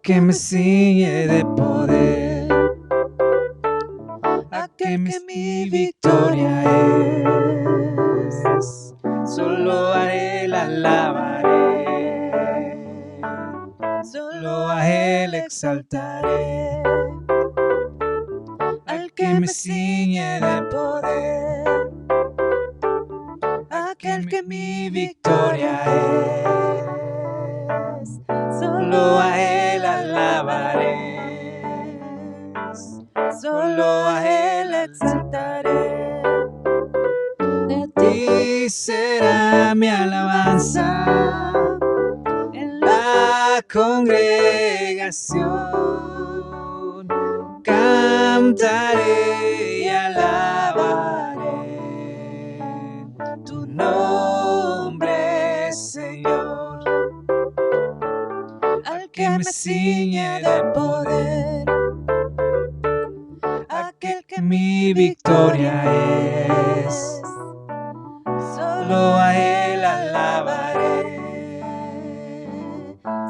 Que me ciñe de poder, aquel que mi victoria es. Solo a Él alabaré, solo a Él exaltaré. Al que me ciñe de poder, aquel que mi victoria es. Solo a Él alabaré, solo a Él exaltaré. De ti será mi alabanza en la congregación. Cantaré y alabaré tu nombre, Señor. Al que me ciñe de poder, aquel que mi victoria es. Solo a Él alabaré,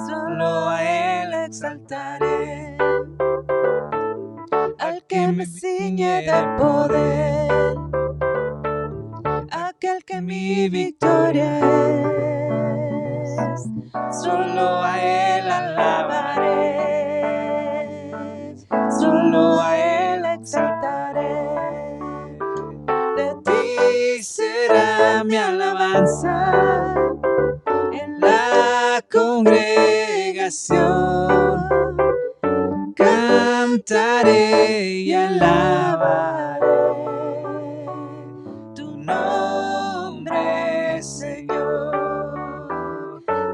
solo a Él exaltaré. Al que me ciñe de poder, aquel que mi victoria es. Solo a Él alabaré, solo a Él exaltaré. De ti será mi alabanza en la congregación. Cantaré y alabaré tu nombre, Señor.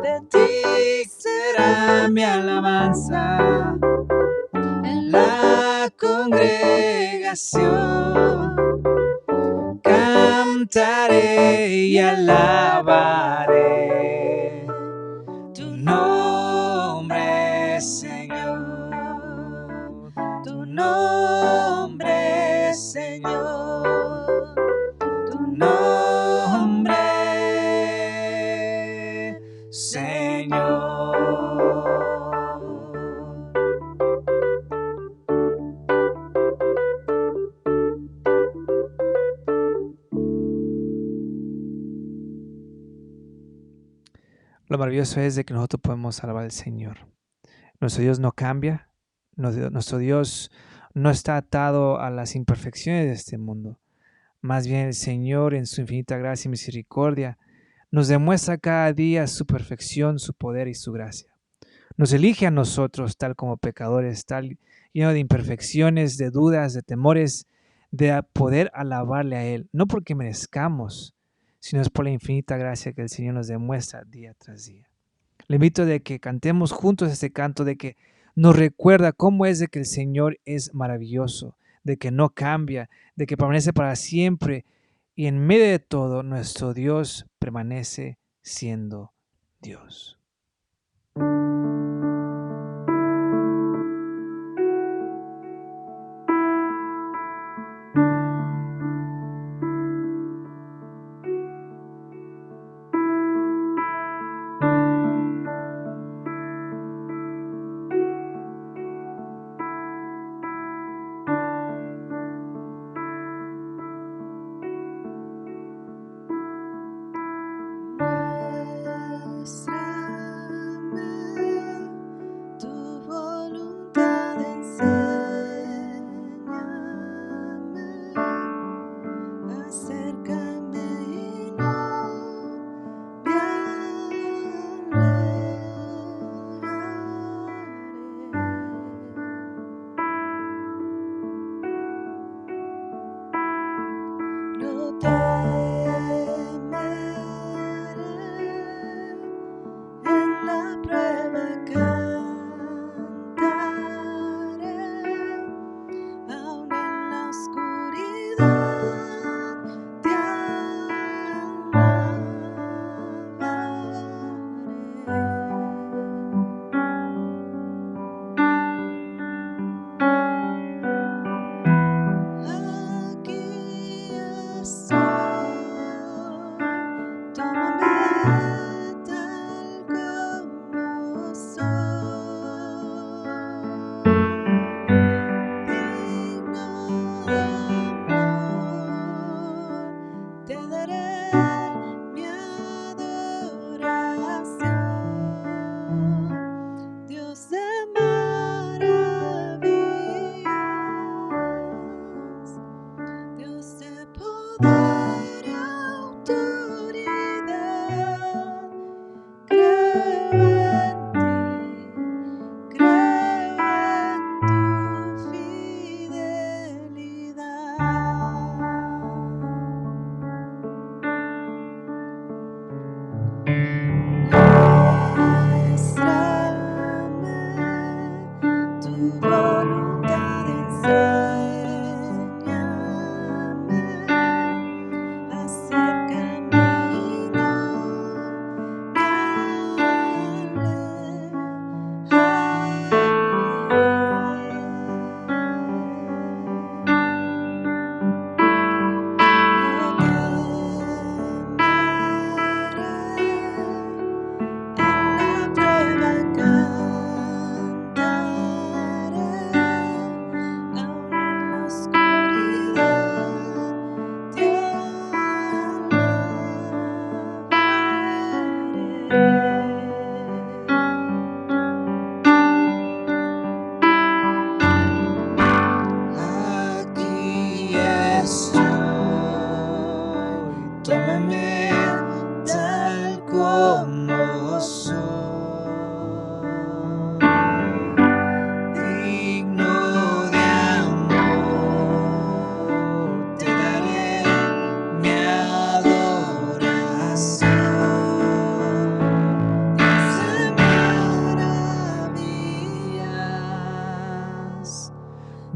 De ti será mi alabanza en la congregación. Cantaré y alabaré tu nombre, Señor. Tu nombre, Señor. Tu nombre, Señor. Lo maravilloso es de que nosotros podemos alabar al Señor. Nuestro Dios no cambia, nuestro Dios no está atado a las imperfecciones de este mundo. Más bien el Señor en su infinita gracia y misericordia nos demuestra cada día su perfección, su poder y su gracia. Nos elige a nosotros tal como pecadores, tal lleno de imperfecciones, de dudas, de temores, de poder alabarle a Él, no porque merezcamos, sino es por la infinita gracia que el Señor nos demuestra día tras día. Le invito a que cantemos juntos este canto, de que nos recuerda cómo es de que el Señor es maravilloso, de que no cambia, de que permanece para siempre, y en medio de todo nuestro Dios permanece siendo Dios.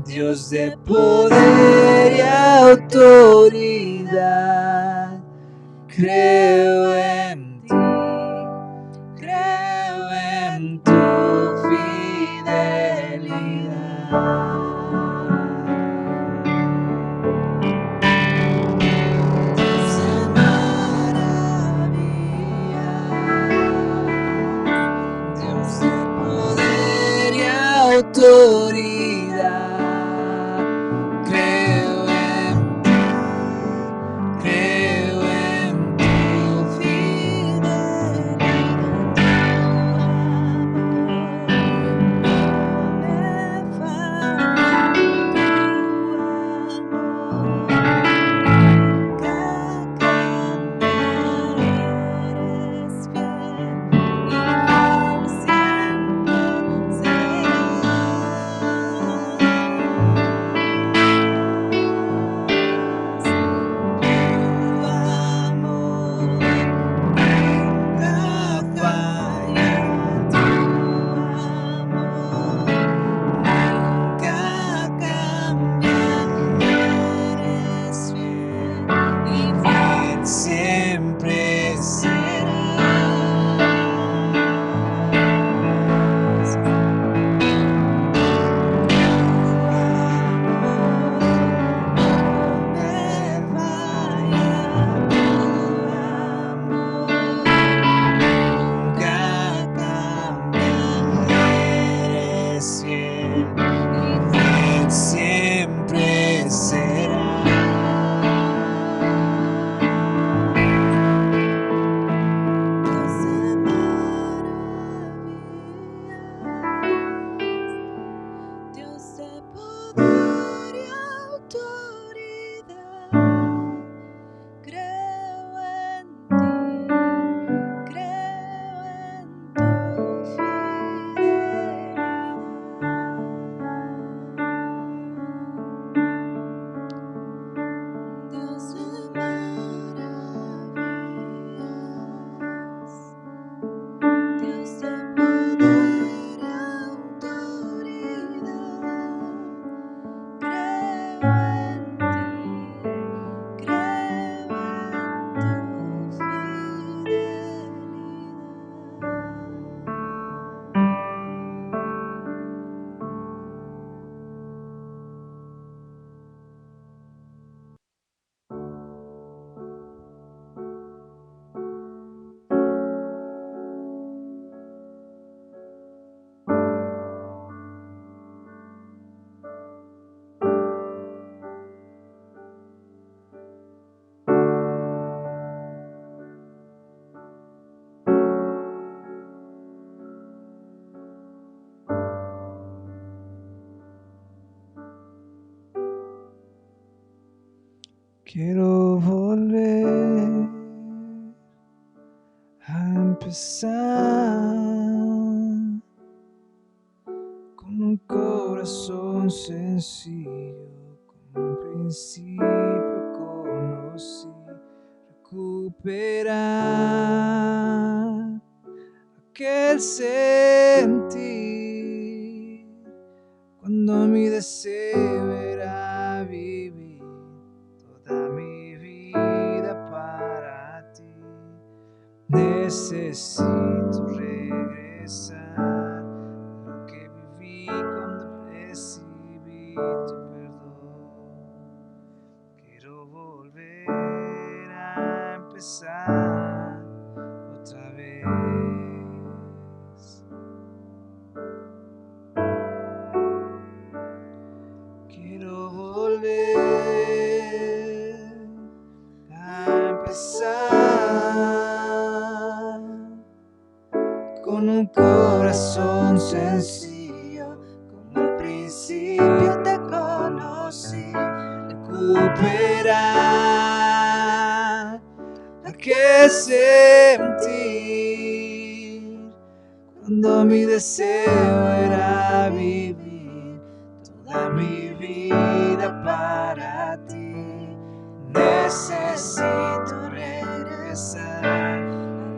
Dios de poder y autoridad. Creo en ti, creo en tu fidelidad. Dios de maravillas, Dios de poder y autoridad. Creo en ti, creo en tu siempre serás. Siempre será. Dios de poder y autoridad, creo en ti, creo en tu fidelidad. Dios de maravillas, Dios de poder y autoridad. Creo en ti, creo en tu Quiero volver a empezar con un corazón sencillo, como un principio conocí, recuperar aquel sentir cuando mi deseo era vivir toda mi vida para ti. Necesito regresar a lo que viví cuando recibí tu perdón. Quiero volver a empezar otra vez. Quiero volver a empezar con un corazón sencillo, como al principio te conocí, recuperar aquel sentir cuando mi deseo era vivir toda mi vida para ti. Necesito regresar a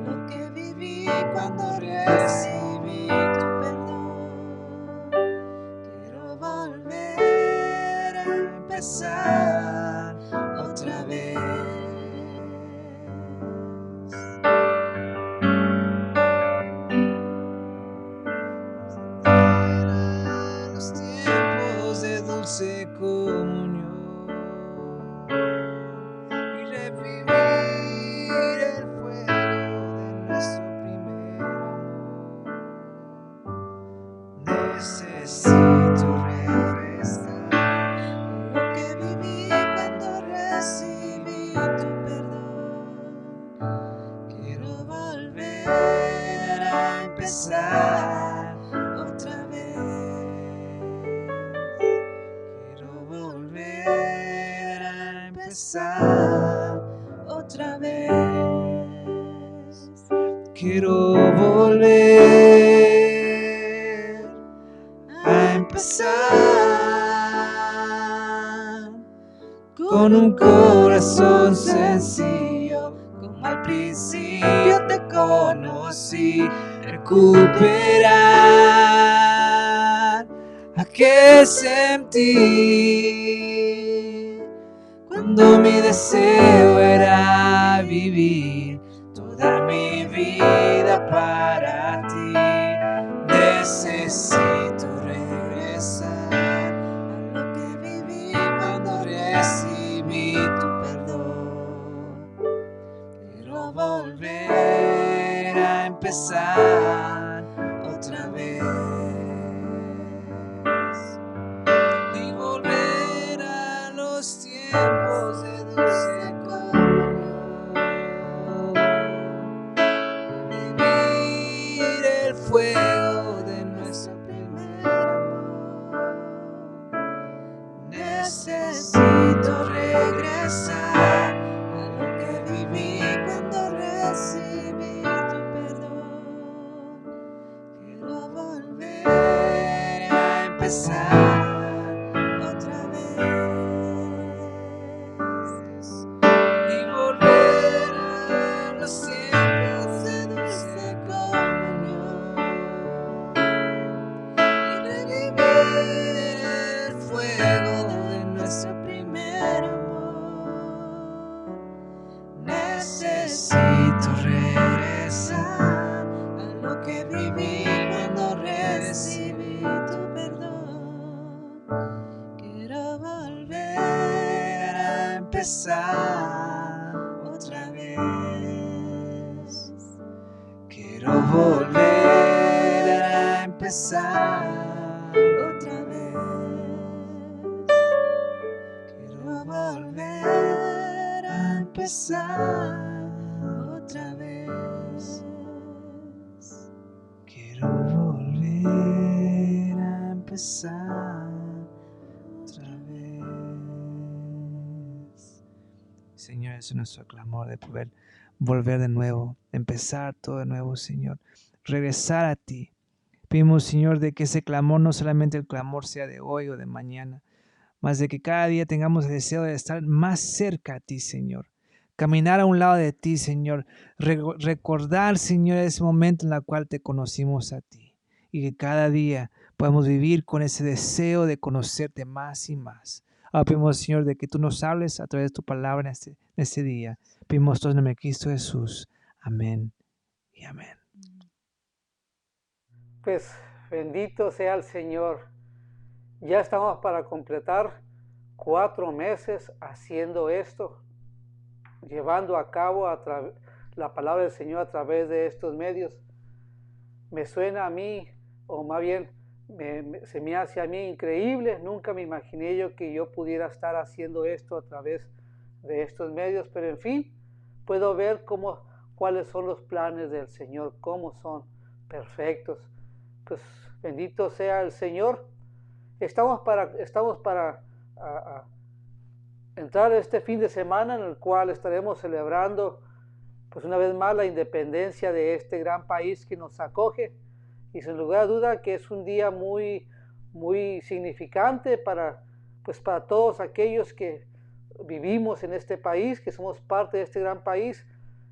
lo que viví cuando recibí tu perdón. Quiero volver empezar otra vez. Los tiempos de dulce comunión y revivir el fuego de nuestro primer amor. Necesito regresar a lo que viví cuando recibí tu perdón. Quiero volver a empezar otra vez. Quiero volver a empezar otra vez. Quiero volver a empezar con un corazón sencillo, como al principio te conocí. Recuperar aquel sentir cuando mi deseo era vivir toda mi vida para ti. Necesito regresar a lo que viví cuando recibí tu perdón. Quiero volver a empezar otra vez y volver a los tiempos de dulce comunión. Vivir el fuego de nuestro primer amor. Necesito regresar a lo que viví cuando recibí tu perdón. Quiero volver a empezar otra vez y volver a los tiempos de dulce comunión y revivir el fuego de nuestro primer amor. Necesito regresar a lo que viví cuando recibí tu perdón. Quiero volver a empezar otra vez. Quiero volver a empezar otra vez. Quiero volver a empezar otra vez. Quiero volver a empezar otra vez. Señor, es nuestro clamor de poder volver de nuevo, empezar todo de nuevo, Señor. Regresar a ti. Pedimos, Señor, de que ese clamor no solamente el clamor sea de hoy o de mañana, mas de que cada día tengamos el deseo de estar más cerca a ti, Señor. Caminar a un lado de ti, Señor. Recordar, Señor, ese momento en el cual te conocimos a ti. Y que cada día podamos vivir con ese deseo de conocerte más y más. Ahora pedimos, Señor, de que tú nos hables a través de tu palabra en este día. Pedimos todo en el nombre de Cristo Jesús. Amén y amén. Pues bendito sea el Señor. Ya estamos para completar 4 meses haciendo esto, llevando a cabo la palabra del Señor a través de estos medios. Me suena a mí, o más bien se me hace a mí increíble. Nunca me imaginé que yo pudiera estar haciendo esto a través de estos medios, pero en fin, puedo ver cuáles son los planes del Señor, cómo son perfectos. Pues bendito sea el Señor. Estamos para entrar este fin de semana en el cual estaremos celebrando pues una vez más la independencia de este gran país que nos acoge, y sin lugar a duda que es un día muy, muy significante para todos aquellos que vivimos en este país, que somos parte de este gran país,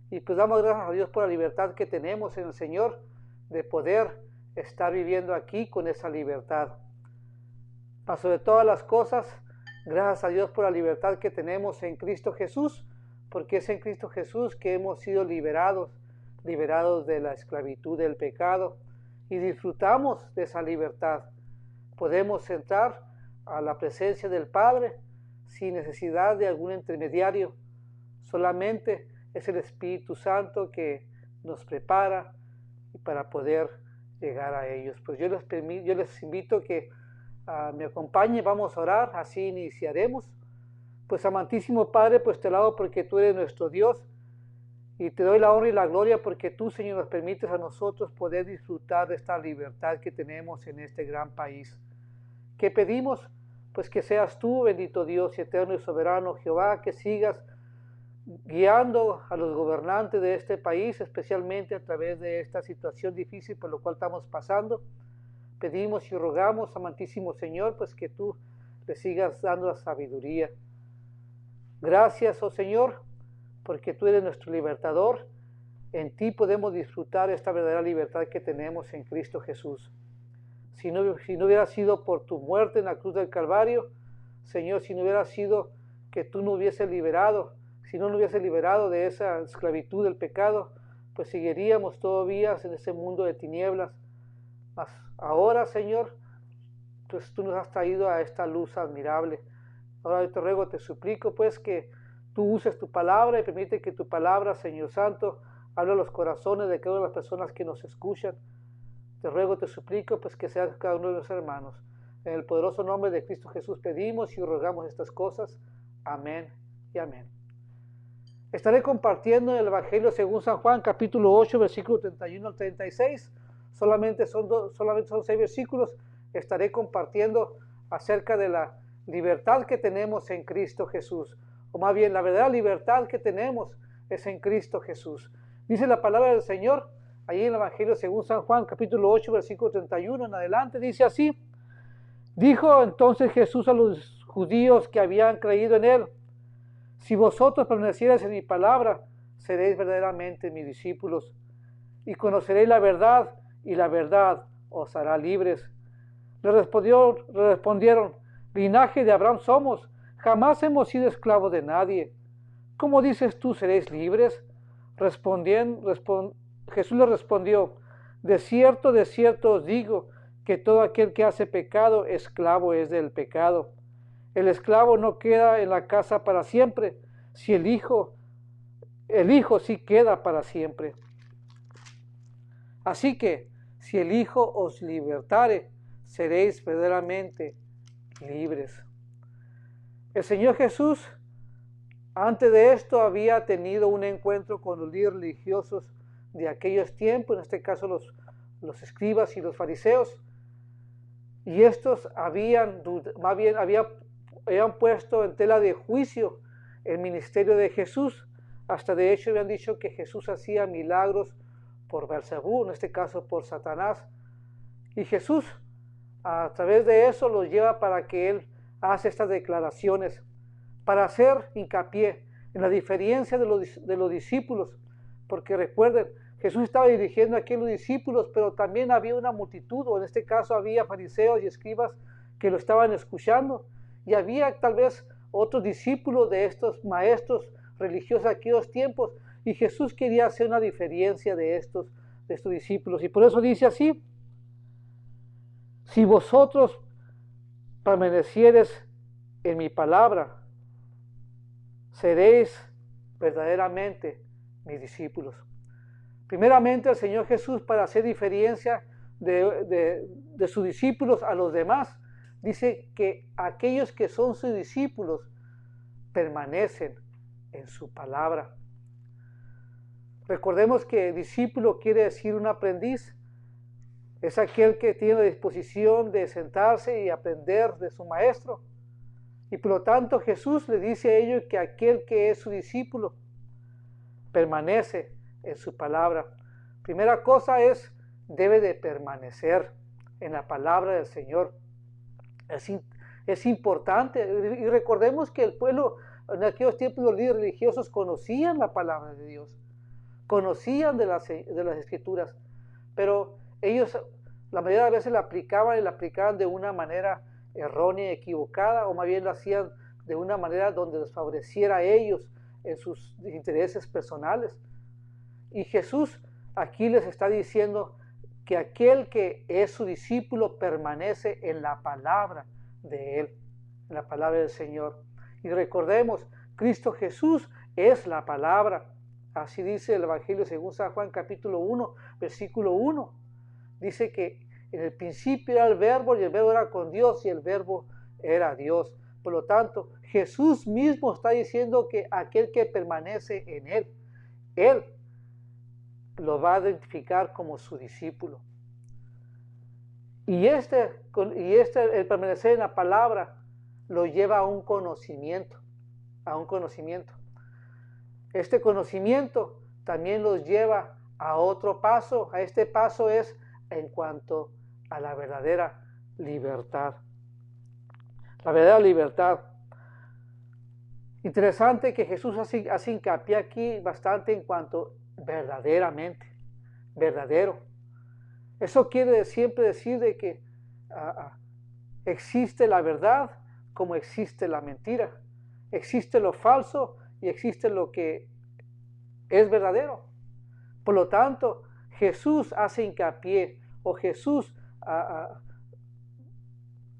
y pues damos gracias a Dios por la libertad que tenemos en el Señor de poder estar viviendo aquí con esa libertad. Pero sobre todas las cosas, Gracias a Dios por la libertad que tenemos en Cristo Jesús, porque es en Cristo Jesús que hemos sido liberados de la esclavitud del pecado, y disfrutamos de esa libertad. Podemos entrar a la presencia del Padre sin necesidad de algún intermediario. Solamente es el Espíritu Santo que nos prepara para poder llegar a ellos. Pues yo les invito que me acompañen, vamos a orar, así iniciaremos. Pues amantísimo Padre, pues te alabo porque tú eres nuestro Dios, y te doy la honra y la gloria porque tú, Señor, nos permites a nosotros poder disfrutar de esta libertad que tenemos en este gran país. ¿Qué pedimos? Pues que seas tú, bendito Dios y eterno y soberano Jehová, que sigas guiando a los gobernantes de este país, especialmente a través de esta situación difícil por lo cual estamos pasando. Pedimos y rogamos, amantísimo Señor, pues que tú le sigas dando la sabiduría. Gracias, oh Señor, porque tú eres nuestro libertador. En ti podemos disfrutar esta verdadera libertad que tenemos en Cristo Jesús. Si no hubiera sido por tu muerte en la cruz del Calvario, Señor, si no hubiera sido que tú nos hubieses liberado, si no nos hubieses liberado de esa esclavitud del pecado, pues seguiríamos todavía en ese mundo de tinieblas. Mas ahora, Señor, pues tú nos has traído a esta luz admirable. Ahora yo te ruego, te suplico, pues, que tú uses tu palabra y permite que tu palabra, Señor Santo, hable a los corazones de cada una de las personas que nos escuchan. Te ruego, te suplico, pues, que seas cada uno de los hermanos. En el poderoso nombre de Cristo Jesús pedimos y rogamos estas cosas. Amén y amén. Estaré compartiendo el Evangelio según San Juan, capítulo 8, versículo 31 al 36. Solamente son 6 versículos. Estaré compartiendo acerca de la libertad que tenemos en Cristo Jesús. O más bien, la verdadera libertad que tenemos es en Cristo Jesús. Dice la palabra del Señor, allí en el Evangelio según San Juan, capítulo 8, versículo 31 en adelante, dice así: dijo entonces Jesús a los judíos que habían creído en él: si vosotros permanecierais en mi palabra, seréis verdaderamente mis discípulos, y conoceréis la verdad, y la verdad os hará libres. Le respondieron: linaje de Abraham somos, jamás hemos sido esclavos de nadie. ¿Cómo dices tú, seréis libres? Jesús le respondió: de cierto os digo, que todo aquel que hace pecado, esclavo es del pecado. El esclavo no queda en la casa para siempre, si el Hijo sí queda para siempre. Así que, si el Hijo os libertare, seréis verdaderamente libres. El Señor Jesús, antes de esto, había tenido un encuentro con los líderes religiosos de aquellos tiempos, en este caso los escribas y los fariseos, y estos habían puesto en tela de juicio el ministerio de Jesús. Hasta de hecho habían dicho que Jesús hacía milagros por Beelzebú, en este caso por Satanás. Y Jesús, a través de eso, los lleva para que él hace estas declaraciones, para hacer hincapié en la diferencia de los discípulos. Porque recuerden, Jesús estaba dirigiendo aquí a los discípulos, pero también había una multitud, o en este caso había fariseos y escribas que lo estaban escuchando. Y había tal vez otros discípulos de estos maestros religiosos de aquellos tiempos, y Jesús quería hacer una diferencia de estos discípulos. Y por eso dice así: si vosotros permaneciereis en mi palabra, seréis verdaderamente mis discípulos. Primeramente, el Señor Jesús, para hacer diferencia de sus discípulos a los demás, dice que aquellos que son sus discípulos permanecen en su palabra. Recordemos que discípulo quiere decir un aprendiz. Es aquel que tiene la disposición de sentarse y aprender de su maestro. Y por lo tanto Jesús le dice a ellos que aquel que es su discípulo permanece en su palabra. Primera cosa es, debe de permanecer en la palabra del Señor. Es importante. Y recordemos que el pueblo, en aquellos tiempos, los líderes religiosos conocían la palabra de Dios, conocían de las Escrituras, pero ellos la mayoría de las veces la aplicaban de una manera errónea, equivocada, o más bien lo hacían de una manera donde les favoreciera a ellos en sus intereses personales. Y Jesús aquí les está diciendo que aquel que es su discípulo permanece en la palabra de Él, en la palabra del Señor. Y recordemos, Cristo Jesús es la palabra. Así dice el Evangelio según San Juan capítulo 1, versículo 1. Dice que en el principio era el verbo y el verbo era con Dios y el verbo era Dios. Por lo tanto, Jesús mismo está diciendo que aquel que permanece en Él lo va a identificar como su discípulo. Y el permanecer en la palabra lo lleva a un conocimiento, Este conocimiento también los lleva a otro paso. A este paso es en cuanto a la verdadera libertad. La verdadera libertad. Interesante que Jesús hace hincapié aquí bastante en cuanto verdaderamente, verdadero. Eso quiere siempre decir de que existe la verdad como existe la mentira. Existe lo falso y existe lo que es verdadero. Por lo tanto, Jesús hace hincapié, o Jesús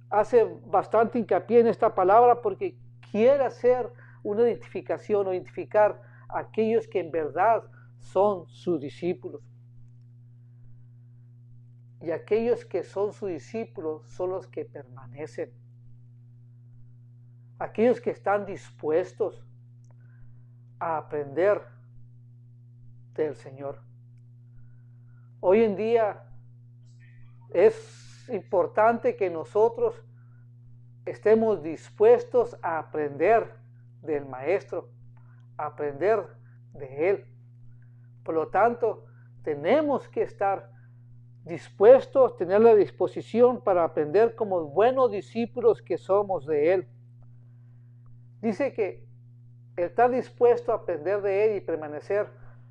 hace bastante hincapié en esta palabra porque quiere hacer una identificación o identificar a aquellos que en verdad son sus discípulos. Y aquellos que son sus discípulos son los que permanecen. Aquellos que están dispuestos a aprender del Señor. Hoy en día es importante que nosotros estemos dispuestos a aprender del Maestro, a aprender de Él. Por lo tanto, tenemos que estar dispuestos, tener la disposición para aprender como buenos discípulos que somos de Él. Dice que el estar dispuesto a aprender de Él y permanecer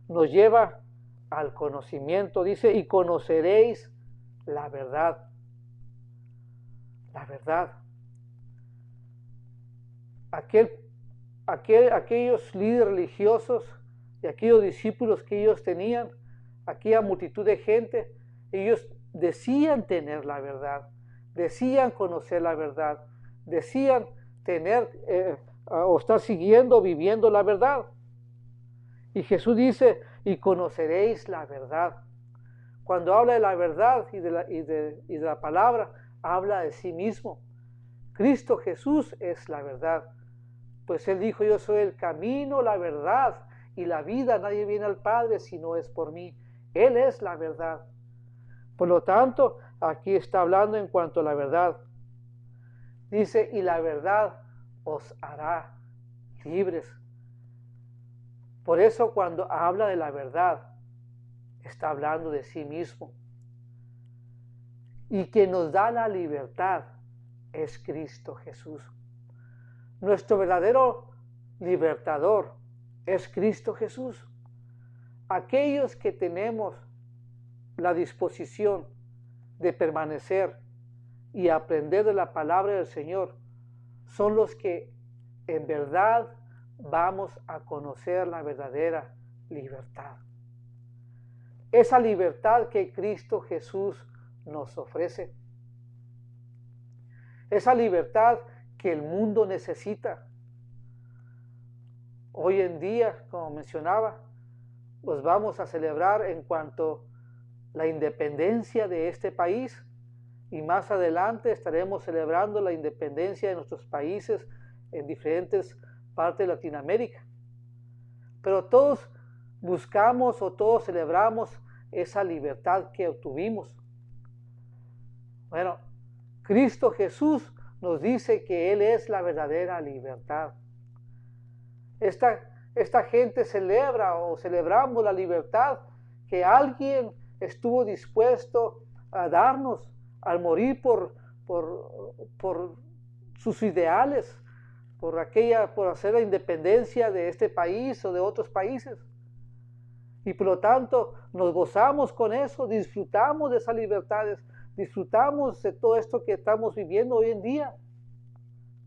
nos lleva al conocimiento. Dice, y conoceréis la verdad. La verdad. Aquellos líderes religiosos y aquellos discípulos que ellos tenían, aquella multitud de gente, ellos decían tener la verdad, decían conocer la verdad, decían tener o estar siguiendo, viviendo la verdad. Y Jesús dice, y conoceréis la verdad. Cuando habla de la verdad y de la palabra, habla de sí mismo. Cristo Jesús es la verdad. Pues Él dijo, yo soy el camino, la verdad y la vida. Nadie viene al Padre si no es por mí. Él es la verdad. Por lo tanto, aquí está hablando en cuanto a la verdad. Dice, y la verdad os hará libres. Por eso cuando habla de la verdad, está hablando de sí mismo. Y quien nos da la libertad es Cristo Jesús. Nuestro verdadero libertador es Cristo Jesús. Aquellos que tenemos la disposición de permanecer y aprender de la palabra del Señor son los que en verdad vamos a conocer la verdadera libertad. Esa libertad que Cristo Jesús nos ofrece. Esa libertad que el mundo necesita. Hoy en día, como mencionaba, pues vamos a celebrar en cuanto a la independencia de este país y más adelante estaremos celebrando la independencia de nuestros países en diferentes partes de Latinoamérica. Pero todos buscamos o todos celebramos esa libertad que obtuvimos. Bueno, Cristo Jesús nos dice que Él es la verdadera libertad. Esta gente celebra o celebramos la libertad que alguien estuvo dispuesto a darnos al morir por sus ideales, por hacer la independencia de este país o de otros países. Y por lo tanto nos gozamos con eso, disfrutamos de esas libertades, disfrutamos de todo esto que estamos viviendo hoy en día.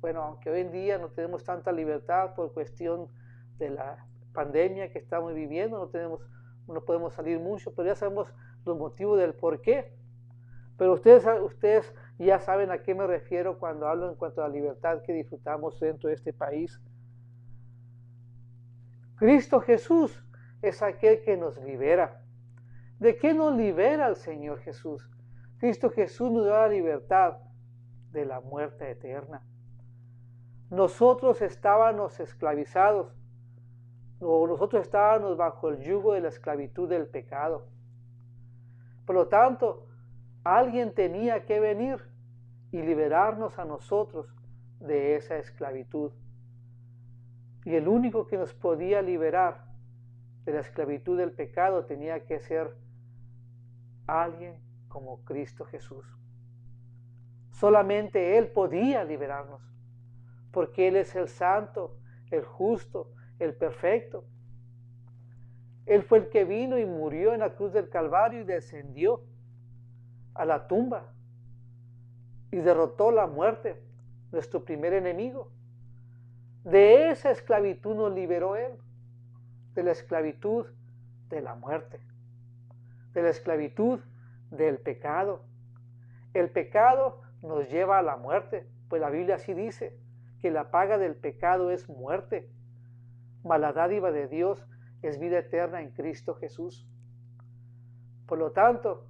Bueno, aunque hoy en día no tenemos tanta libertad por cuestión de la pandemia que estamos viviendo, no podemos salir mucho, pero ya sabemos los motivos del por qué. Pero ustedes ya saben a qué me refiero cuando hablo en cuanto a la libertad que disfrutamos dentro de este país. Cristo Jesús es aquel que nos libera. ¿De qué nos libera el Señor Jesús? Cristo Jesús nos da la libertad de la muerte eterna. Nosotros estábamos esclavizados, o nosotros estábamos bajo el yugo de la esclavitud del pecado. Por lo tanto, alguien tenía que venir y liberarnos a nosotros de esa esclavitud. Y el único que nos podía liberar de la esclavitud del pecado tenía que ser alguien como Cristo Jesús. Solamente Él podía liberarnos, porque Él es el santo, el justo, el perfecto. Él fue el que vino y murió en la cruz del Calvario y descendió a la tumba y derrotó la muerte, nuestro primer enemigo. De esa esclavitud nos liberó Él, de la esclavitud de la muerte, de la esclavitud del pecado. El pecado nos lleva a la muerte, pues la Biblia así dice, que la paga del pecado es muerte, mas la dádiva de Dios es vida eterna en Cristo Jesús. Por lo tanto,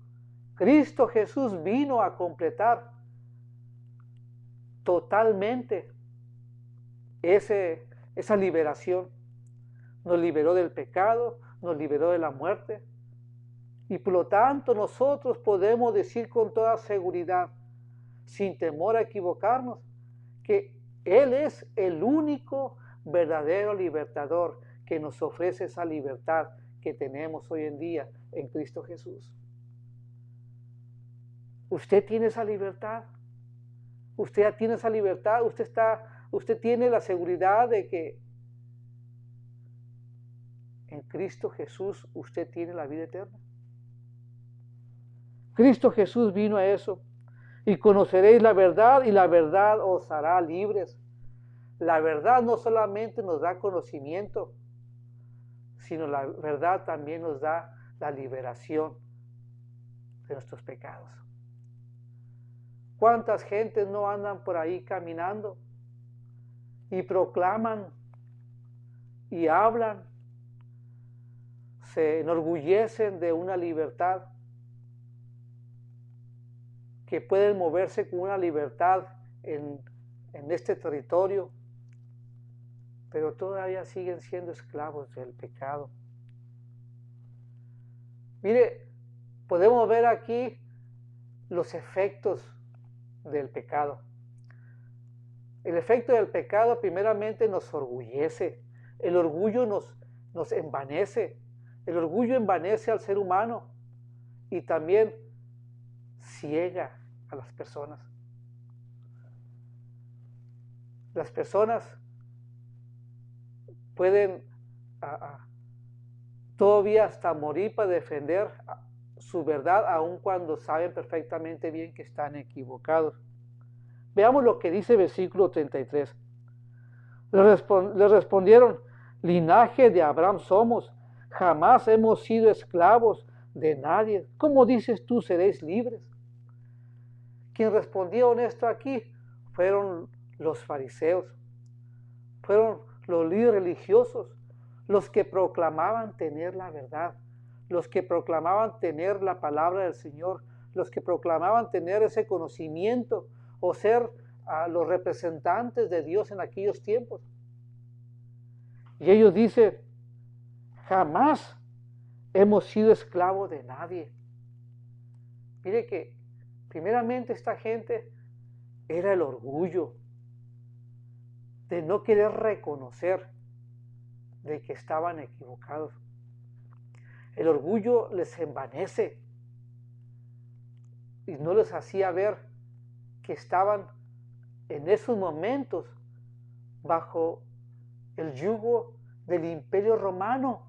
Cristo Jesús vino a completar totalmente esa liberación. Nos liberó del pecado, nos liberó de la muerte. Y por lo tanto nosotros podemos decir con toda seguridad, sin temor a equivocarnos, que Él es el único verdadero libertador que nos ofrece esa libertad que tenemos hoy en día en Cristo Jesús. Usted tiene esa libertad. Usted ya tiene esa libertad. Usted tiene la seguridad de que en Cristo Jesús usted tiene la vida eterna. Cristo Jesús vino a eso. Y conoceréis la verdad y la verdad os hará libres. La verdad no solamente nos da conocimiento, sino la verdad también nos da la liberación de nuestros pecados. ¿Cuántas gentes no andan por ahí caminando y proclaman y hablan, se enorgullecen de una libertad, que pueden moverse con una libertad en este territorio, pero todavía siguen siendo esclavos del pecado? Mire, podemos ver aquí los efectos del pecado. El efecto del pecado primeramente nos orgullece. El orgullo nos envanece. El orgullo envanece al ser humano y también ciega a las personas. Las personas pueden todavía hasta morir para defender su verdad, aun cuando saben perfectamente bien que están equivocados. Veamos lo que dice el versículo 33. Le respondieron, linaje de Abraham somos, jamás hemos sido esclavos de nadie. ¿Cómo dices tú seréis libres? Quien respondió honesto aquí fueron los fariseos, fueron los líderes religiosos, los que proclamaban tener la verdad, los que proclamaban tener la palabra del Señor, los que proclamaban tener ese conocimiento o ser los representantes de Dios en aquellos tiempos. Y ellos dicen, jamás hemos sido esclavos de nadie. Mire que primeramente esta gente era el orgullo de no querer reconocer de que estaban equivocados. El orgullo les envanece y no les hacía ver que estaban en esos momentos bajo el yugo del Imperio Romano.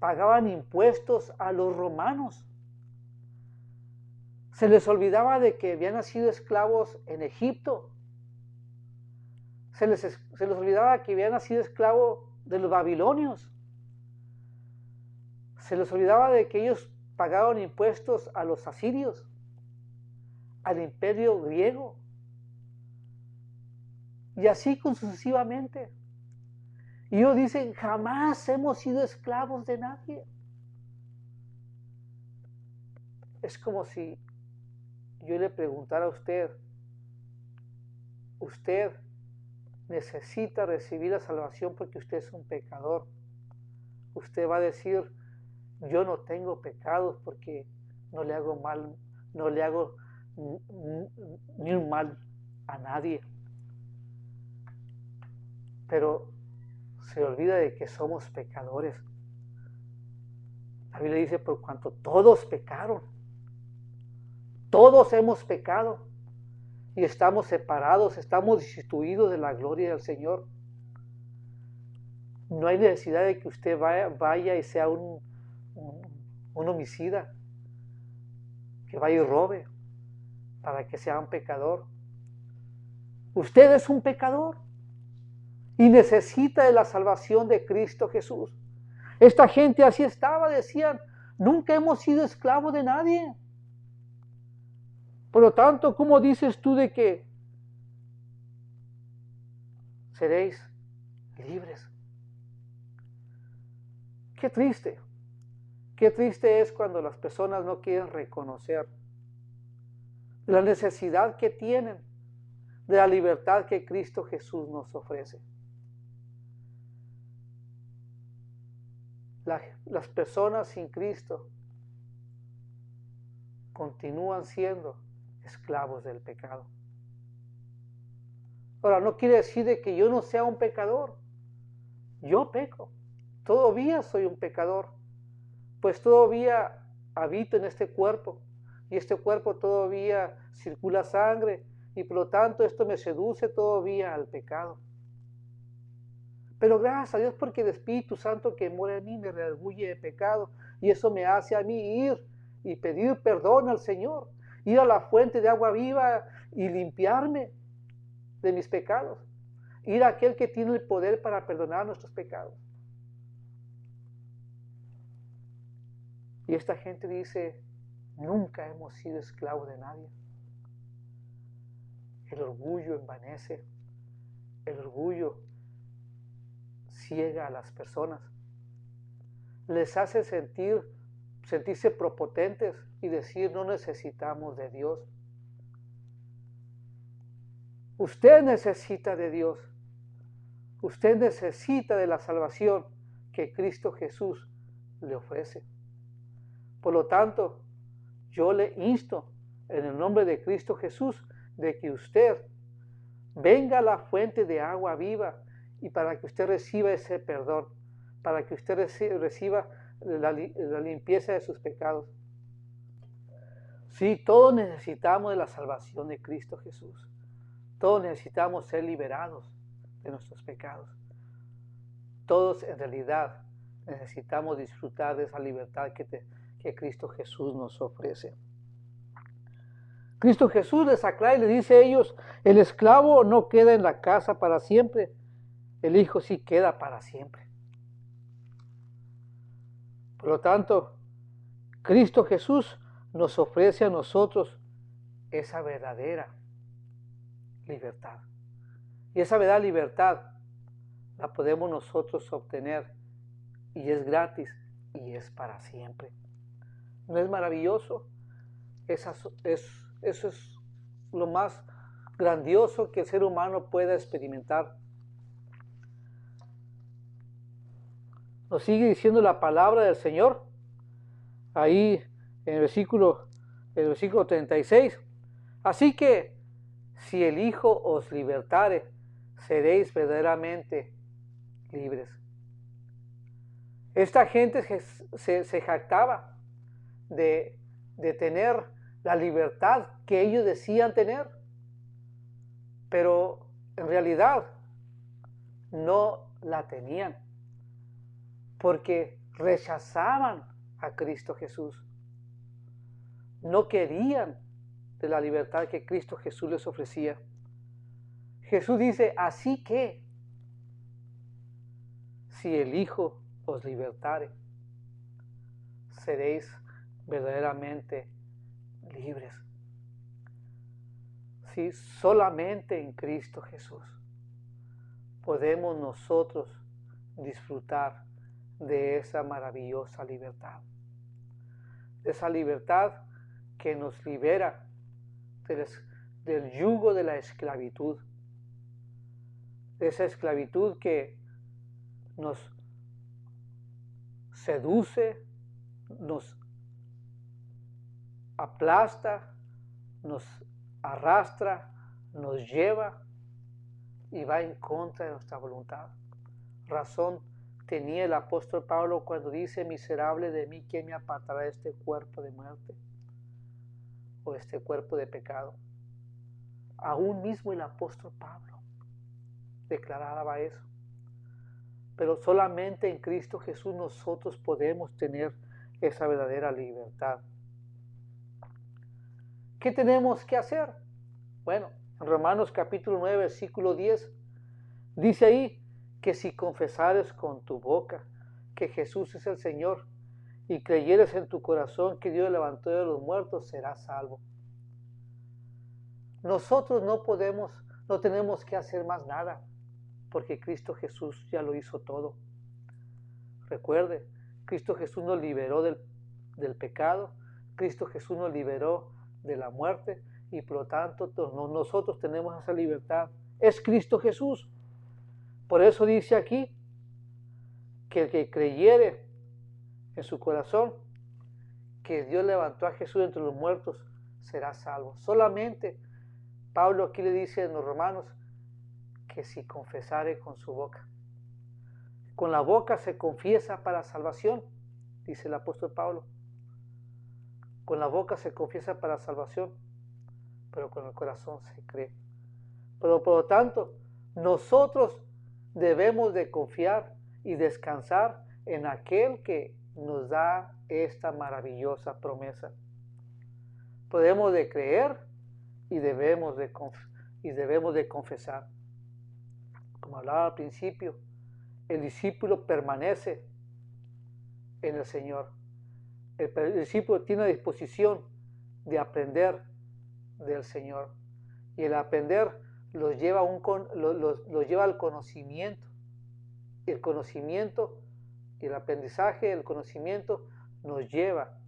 Pagaban impuestos a los romanos. Se les olvidaba de que habían nacido esclavos en Egipto. Se les olvidaba que habían nacido esclavos de los babilonios. Se les olvidaba de que ellos pagaron impuestos a los asirios, al imperio griego, y así sucesivamente. Y ellos dicen, jamás hemos sido esclavos de nadie. Es como si yo le preguntara a usted, usted necesita recibir la salvación porque usted es un pecador. Usted va a decir, yo no tengo pecados porque no le hago mal, no le hago ni un mal a nadie. Pero se olvida de que somos pecadores. La Biblia dice, por cuanto todos pecaron, todos hemos pecado y estamos separados, estamos destituidos de la gloria del Señor. No hay necesidad de que usted vaya y sea un homicida, que vaya y robe para que sea un pecador. Usted es un pecador y necesita de la salvación de Cristo Jesús. Esta gente así estaba, decían, nunca hemos sido esclavos de nadie. Por lo tanto, ¿cómo dices tú de que seréis libres? Qué triste es cuando las personas no quieren reconocer la necesidad que tienen de la libertad que Cristo Jesús nos ofrece. Las personas sin Cristo continúan siendo esclavos del pecado. Ahora, no quiere decir de que yo no sea un pecador. Yo peco. Todavía soy un pecador. Pues todavía habito en este cuerpo. Y este cuerpo todavía circula sangre. Y por lo tanto esto me seduce todavía al pecado. Pero gracias a Dios porque el Espíritu Santo que mora en mí me redarguye de pecado. Y eso me hace a mí ir y pedir perdón al Señor. Ir a la fuente de agua viva y limpiarme de mis pecados. Ir a aquel que tiene el poder para perdonar nuestros pecados. Y esta gente dice, nunca hemos sido esclavos de nadie. El orgullo envanece. El orgullo ciega a las personas. Les hace sentirse prepotentes y decir, no necesitamos de Dios. Usted necesita de Dios. Usted necesita de la salvación que Cristo Jesús le ofrece. Por lo tanto, yo le insto en el nombre de Cristo Jesús de que usted venga a la fuente de agua viva y para que usted reciba ese perdón, para que usted reciba la limpieza de sus pecados. Sí, todos necesitamos de la salvación de Cristo Jesús. Todos necesitamos ser liberados de nuestros pecados. Todos en realidad necesitamos disfrutar de esa libertad que Cristo Jesús nos ofrece. Cristo Jesús les aclara y les dice a ellos, el esclavo no queda en la casa para siempre, el hijo sí queda para siempre. Por lo tanto, Cristo Jesús nos ofrece a nosotros esa verdadera libertad. Y esa verdadera libertad la podemos nosotros obtener y es gratis y es para siempre. ¿No es maravilloso? Eso es lo más grandioso que el ser humano pueda experimentar. Nos sigue diciendo la palabra del Señor, ahí en el versículo 36. Así que, si el Hijo os libertare, seréis verdaderamente libres. Esta gente se jactaba de tener la libertad que ellos decían tener, pero en realidad no la tenían, porque rechazaban a Cristo Jesús. No querían de la libertad que Cristo Jesús les ofrecía. Jesús dice, así que, si el Hijo os libertare, seréis verdaderamente libres. Sí, solamente en Cristo Jesús podemos nosotros disfrutar de esa maravillosa libertad. De esa libertad que nos libera del yugo de la esclavitud. De esa esclavitud que nos seduce, nos aplasta, nos arrastra, nos lleva y va en contra de nuestra voluntad. Razón tenía el apóstol Pablo cuando dice, miserable de mí, ¿quién me apartará de este cuerpo de muerte o este cuerpo de pecado? Aún mismo el apóstol Pablo declaraba eso. Pero solamente en Cristo Jesús nosotros podemos tener esa verdadera libertad. ¿Qué tenemos que hacer? Bueno, en Romanos capítulo 9, versículo 10, dice ahí que si confesares con tu boca que Jesús es el Señor y creyeres en tu corazón que Dios levantó de los muertos, serás salvo. Nosotros no tenemos que hacer más nada, porque Cristo Jesús ya lo hizo todo. Recuerde, Cristo Jesús nos liberó del pecado, Cristo Jesús nos liberó de la muerte y por lo tanto nosotros tenemos esa libertad. Es Cristo Jesús. Por eso dice aquí que el que creyere en su corazón que Dios levantó a Jesús entre los muertos será salvo. Solamente Pablo aquí le dice en los Romanos que si confesare con su boca. Con la boca se confiesa para salvación, dice el apóstol Pablo. Con la boca se confiesa para salvación, pero con el corazón se cree. Pero por lo tanto, nosotros debemos de confiar y descansar en aquel que nos da esta maravillosa promesa. Podemos de creer y debemos de confesar. Como hablaba al principio, el discípulo permanece en el Señor. El discípulo tiene la disposición de aprender del Señor. Y el aprender los lleva al conocimiento. El conocimiento y el aprendizaje, el conocimiento nos lleva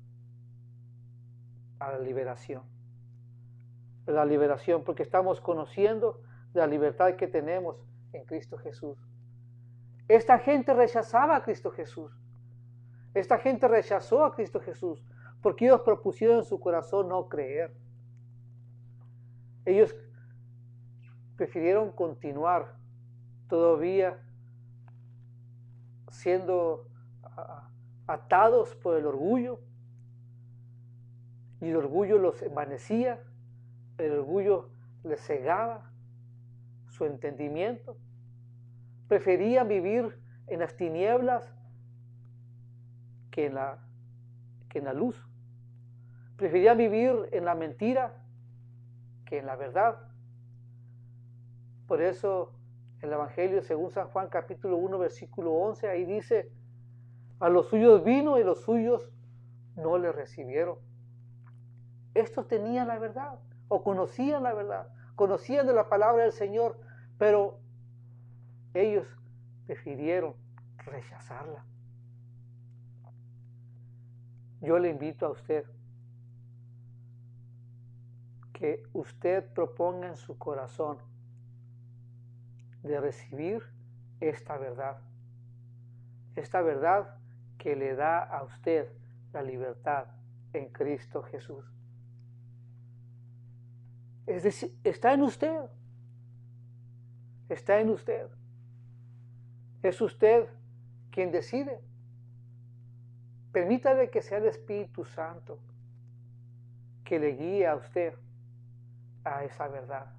a la liberación. La liberación, porque estamos conociendo de la libertad que tenemos en Cristo Jesús. Esta gente rechazaba a Cristo Jesús. Esta gente rechazó a Cristo Jesús porque ellos propusieron en su corazón no creer. Ellos prefirieron continuar todavía siendo atados por el orgullo, y el orgullo los envanecía, el orgullo les cegaba su entendimiento. Preferían vivir en las tinieblas que en la luz. Preferían vivir en la mentira que en la verdad. Por eso el Evangelio según San Juan capítulo 1 versículo 11, ahí dice, a los suyos vino y los suyos no le recibieron. Estos tenían la verdad o conocían la verdad, conocían de la palabra del Señor, pero ellos prefirieron rechazarla. Yo le invito a usted que usted proponga en su corazón de recibir esta verdad que le da a usted la libertad en Cristo Jesús. Es decir, está en usted. Está en usted. Es usted quien decide. Permítale que sea el Espíritu Santo que le guíe a usted a esa verdad.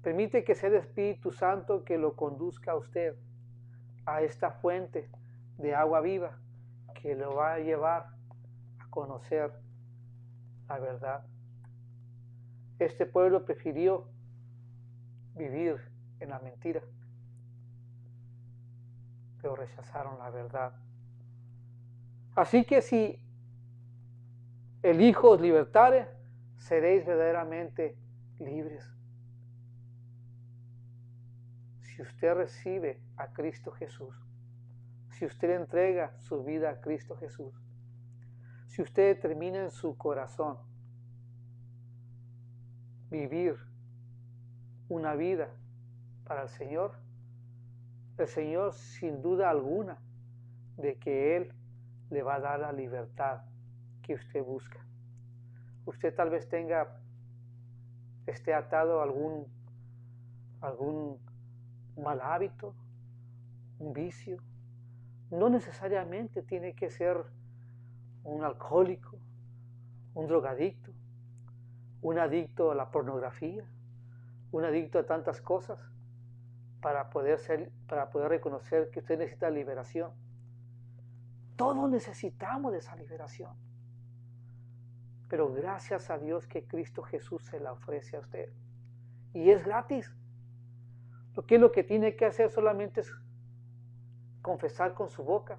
Permite que sea el Espíritu Santo que lo conduzca a usted a esta fuente de agua viva que lo va a llevar a conocer la verdad. este pueblo prefirió vivir en la mentira, pero rechazaron la verdad. Así que si el Hijo os libertare, seréis verdaderamente libres. Si usted recibe a Cristo Jesús, si usted entrega su vida a Cristo Jesús, si usted determina en su corazón vivir una vida para el Señor sin duda alguna de que Él le va a dar la libertad que usted busca. Usted tal vez esté atado a algún mal hábito, un vicio. No necesariamente tiene que ser un alcohólico, un drogadicto, un adicto a la pornografía, un adicto a tantas cosas para poder reconocer que usted necesita liberación. Todos necesitamos de esa liberación. Pero gracias a Dios que Cristo Jesús se la ofrece a usted. Y es gratis. Porque lo que tiene que hacer solamente es confesar con su boca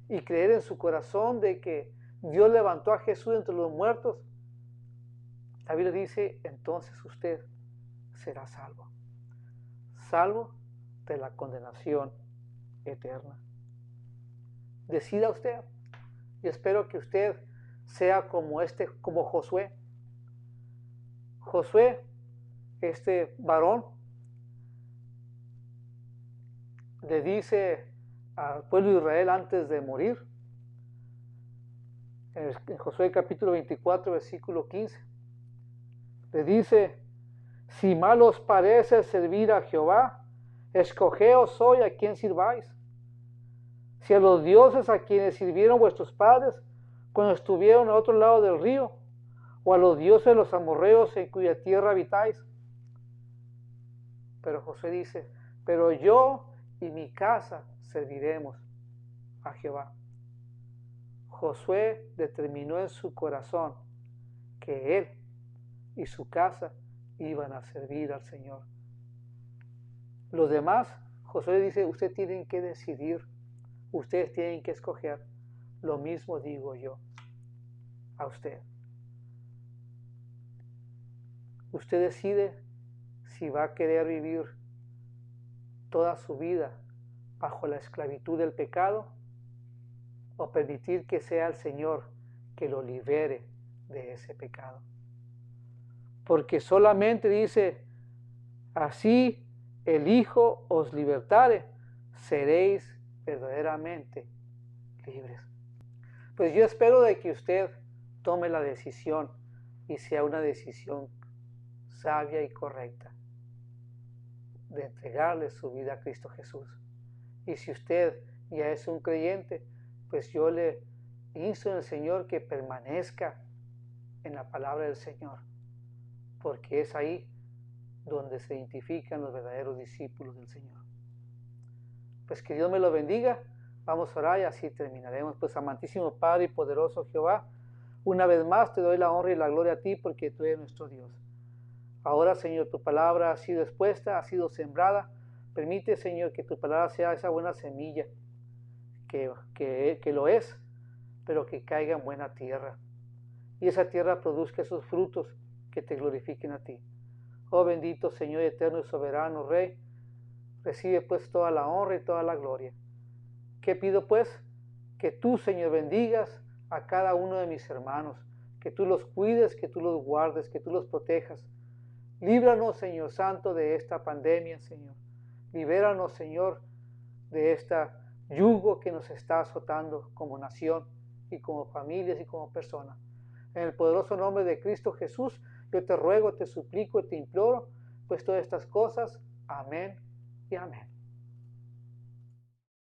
y creer en su corazón de que Dios levantó a Jesús entre los muertos. La Biblia dice, entonces usted será salvo. Salvo de la condenación eterna. Decida usted. Y espero que usted sea como Josué. Josué, este varón, le dice al pueblo de Israel antes de morir, en Josué capítulo 24, versículo 15, le dice, si mal os parece servir a Jehová, escogeos hoy a quien sirváis. Si a los dioses a quienes sirvieron vuestros padres cuando estuvieron al otro lado del río, o a los dioses de los amorreos en cuya tierra habitáis. Pero Josué dice, pero yo y mi casa serviremos a Jehová. Josué determinó en su corazón que él y su casa iban a servir al Señor. Los demás, Josué dice, ustedes tienen que decidir, ustedes tienen que escoger. Lo mismo digo yo a usted. Usted decide si va a querer vivir toda su vida bajo la esclavitud del pecado o permitir que sea el Señor que lo libere de ese pecado. Porque solamente dice, así el Hijo os libertare, seréis verdaderamente libres. Pues yo espero de que usted tome la decisión y sea una decisión sabia y correcta de entregarle su vida a Cristo Jesús. Y si usted ya es un creyente, pues yo le insto en el Señor que permanezca en la palabra del Señor, porque es ahí donde se identifican los verdaderos discípulos del Señor. Pues que Dios me lo bendiga. Vamos a orar y así terminaremos. Pues amantísimo Padre y poderoso Jehová, una vez más te doy la honra y la gloria a ti porque tú eres nuestro Dios. Ahora, Señor, tu palabra ha sido expuesta, ha sido sembrada. Permite, Señor, que tu palabra sea esa buena semilla que lo es, pero que caiga en buena tierra. Y esa tierra produzca esos frutos que te glorifiquen a ti. Oh bendito Señor eterno y soberano Rey, recibe pues toda la honra y toda la gloria. ¿Qué pido pues? Que tú, Señor, bendigas a cada uno de mis hermanos, que tú los cuides, que tú los guardes, que tú los protejas. Líbranos, Señor Santo, de esta pandemia, Señor. Libéranos, Señor, de esta yugo que nos está azotando como nación y como familias y como personas. En el poderoso nombre de Cristo Jesús, yo te ruego, te suplico y te imploro, pues todas estas cosas. Amén y amén.